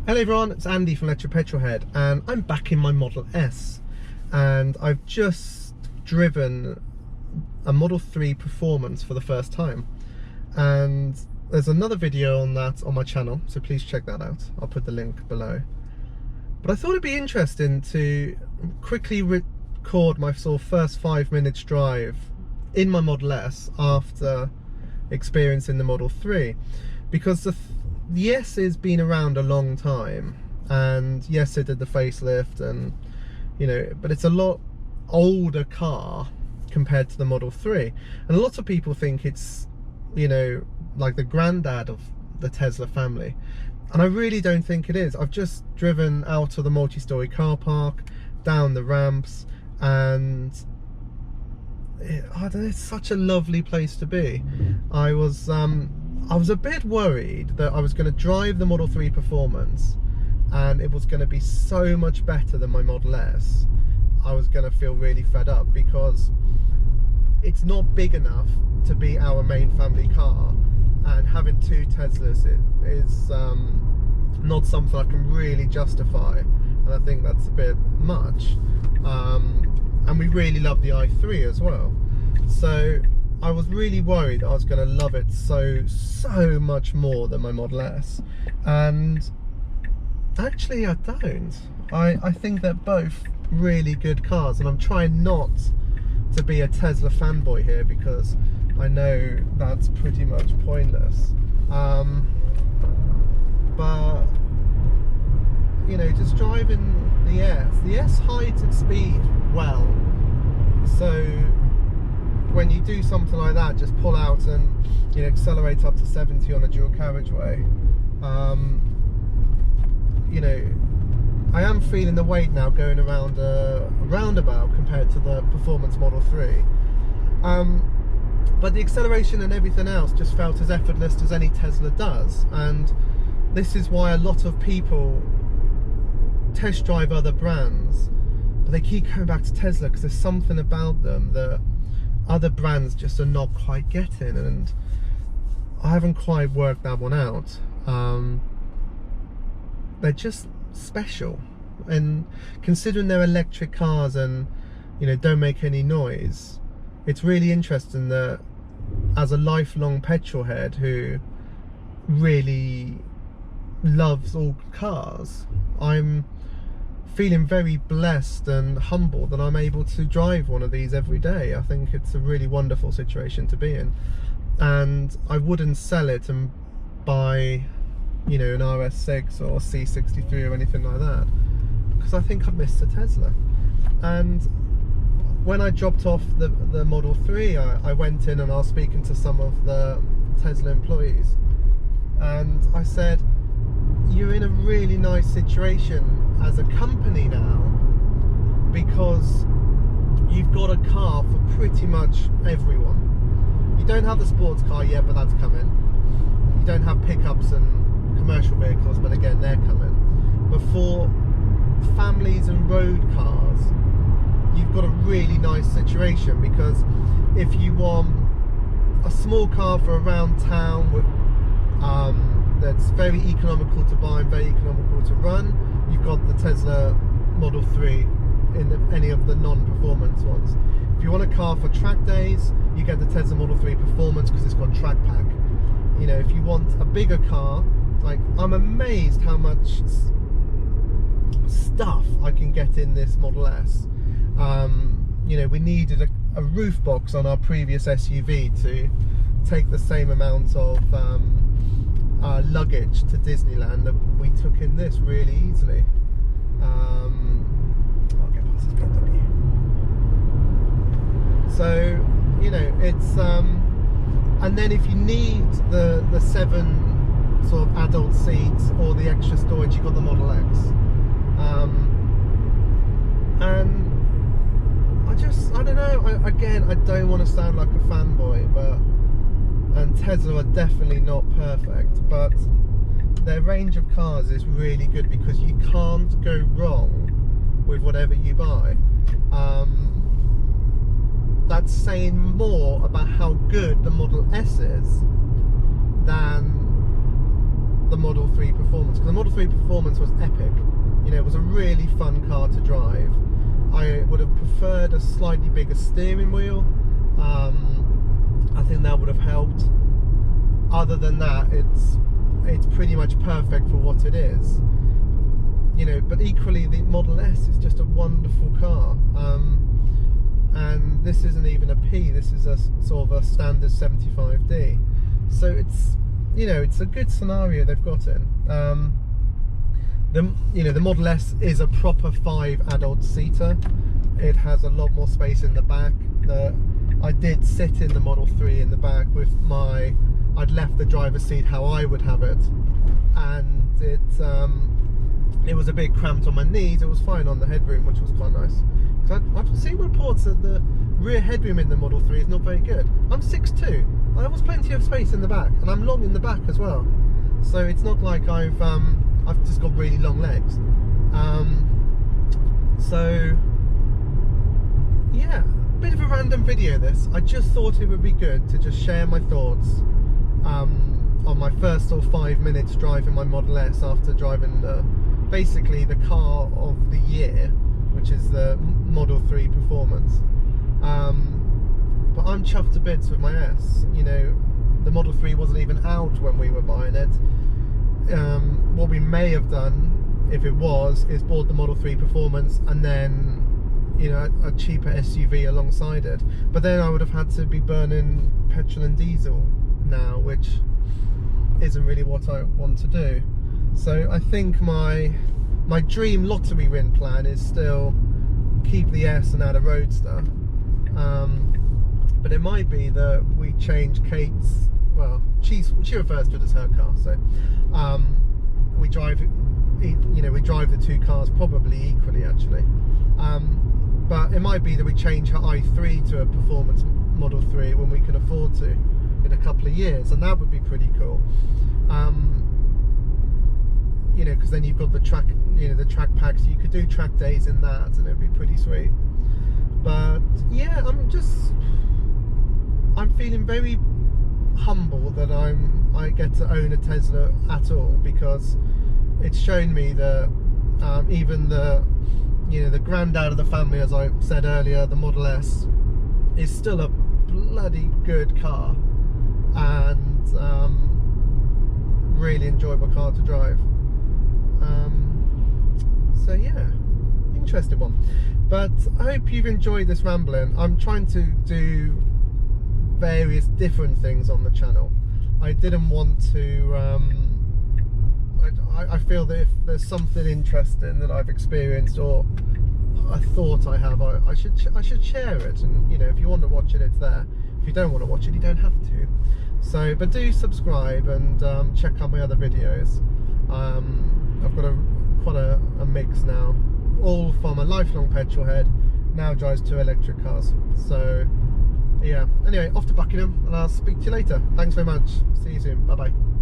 Hello everyone, it's Andy from Petrolhead, and I'm back in my Model S, and I've just driven a Model 3 Performance for the first time, and there's another video on that on my channel, so please check that out. I'll put the link below. But I thought it'd be interesting to quickly record my sort of first 5 minutes drive in my Model S after experiencing the Model 3, because the S has been around a long time, and yes, it did the facelift, and you know, but it's a lot older car compared to the Model 3, and a lot of people think it's, you know, like the granddad of the Tesla family, and I really don't think it is. I've just driven out of the multi-story car park, down the ramps, and it's such a lovely place to be. I was a bit worried that I was going to drive the Model 3 Performance and it was going to be so much better than my Model S. I was going to feel really fed up because it's not big enough to be our main family car, and having two Teslas is not something I can really justify, and I think that's a bit much. And we really love the i3 as well, so I was really worried I was going to love it so much more than my Model S, and actually I don't. I think they're both really good cars, and I'm trying not to be a Tesla fanboy here because I know that's pretty much pointless. But you know, just driving the S hides its speed well, so when you do something like that, just pull out and, you know, accelerate up to 70 on a dual carriageway. You know, I am feeling the weight now going around a roundabout compared to the Performance Model 3. But the acceleration and everything else just felt as effortless as any Tesla does, and this is why a lot of people test drive other brands, but they keep coming back to Tesla because there's something about them that other brands just are not quite getting, and I haven't quite worked that one out. They're just special, and considering they're electric cars and, you know, don't make any noise, it's really interesting that as a lifelong petrolhead who really loves all cars, I'm feeling very blessed and humbled that I'm able to drive one of these every day. I think it's a really wonderful situation to be in, and I wouldn't sell it and buy, you know, an RS6 or C63 or anything like that, because I think I've missed a Tesla. And when I dropped off the Model 3, I went in and I was speaking to some of the Tesla employees, and I said, you're in a really nice situation as a company now, because you've got a car for pretty much everyone. You don't have the sports car yet, but that's coming. You don't have pickups and commercial vehicles, but again, they're coming. But for families and road cars, you've got a really nice situation, because if you want a small car for around town with that's very economical to buy and very economical to run, you've got the Tesla Model 3 in any of the non-performance ones. If you want a car for track days, you get the Tesla Model 3 Performance because it's got track pack. You know, if you want a bigger car, like, I'm amazed how much stuff I can get in this Model S. You know, we needed a roof box on our previous SUV to take the same amount of luggage to Disneyland that we took in this really easily. I'll get past this BMW. So, you know, it's and then if you need the 7 sort of adult seats or the extra storage, you've got the Model X. And I don't know, again, I don't want to sound like a fanboy, and Tesla are definitely not perfect, but their range of cars is really good because you can't go wrong with whatever you buy. That's saying more about how good the Model S is than the Model 3 Performance, because the Model 3 Performance was epic. You know, it was a really fun car to drive. I would have preferred a slightly bigger steering wheel. I think that would have helped. Other than that, it's pretty much perfect for what it is. You know, but equally the Model S is just a wonderful car. And this isn't even a P, this is a sort of a standard 75D. So it's, you know, it's a good scenario they've got in. The Model S is a proper 5 adult seater. It has a lot more space in the back. I did sit in the Model 3 in the back with I'd left the driver's seat how I would have it, and it was a bit cramped on my knees. It was fine on the headroom, which was quite nice. Because I've seen reports that the rear headroom in the Model 3 is not very good. I'm 6'2". There was plenty of space in the back, and I'm long in the back as well. So it's not like I've just got really long legs. So yeah, bit of a random video this. I just thought it would be good to just share my thoughts on my first sort of 5 minutes driving my Model S after driving basically the car of the year, which is the Model 3 Performance. But I'm chuffed to bits with my S. You know, the Model 3 wasn't even out when we were buying it. What we may have done, if it was, is bought the Model 3 Performance and then, you know, a cheaper SUV alongside it. But then I would have had to be burning petrol and diesel now, which isn't really what I want to do. So I think my dream lottery win plan is still keep the S and add a Roadster. But it might be that we change Kate's, well, she refers to it as her car, so we drive the two cars probably equally actually. But it might be that we change her i3 to a Performance Model 3 when we can afford to in a couple of years, and that would be pretty cool. You know, because then you've got the track, you know, the track packs. You could do track days in that, and it'd be pretty sweet. But yeah, I'm feeling very humble that I get to own a Tesla at all, because it's shown me that even the granddad of the family, as I said earlier, the Model S is still a bloody good car, and really enjoyable car to drive. So yeah, interesting one. But I hope you've enjoyed this rambling. I'm trying to do various different things on the channel. I didn't want to I feel that if there's something interesting that I've experienced or I thought I have, I should share it. And you know, if you want to watch it, it's there. If you don't want to watch it, you don't have to. So, but do subscribe and check out my other videos. I've got quite a mix now, all from a lifelong petrolhead, now drives 2 electric cars. So yeah, anyway, off to Buckingham, and I'll speak to you later. Thanks very much. See you soon. Bye bye.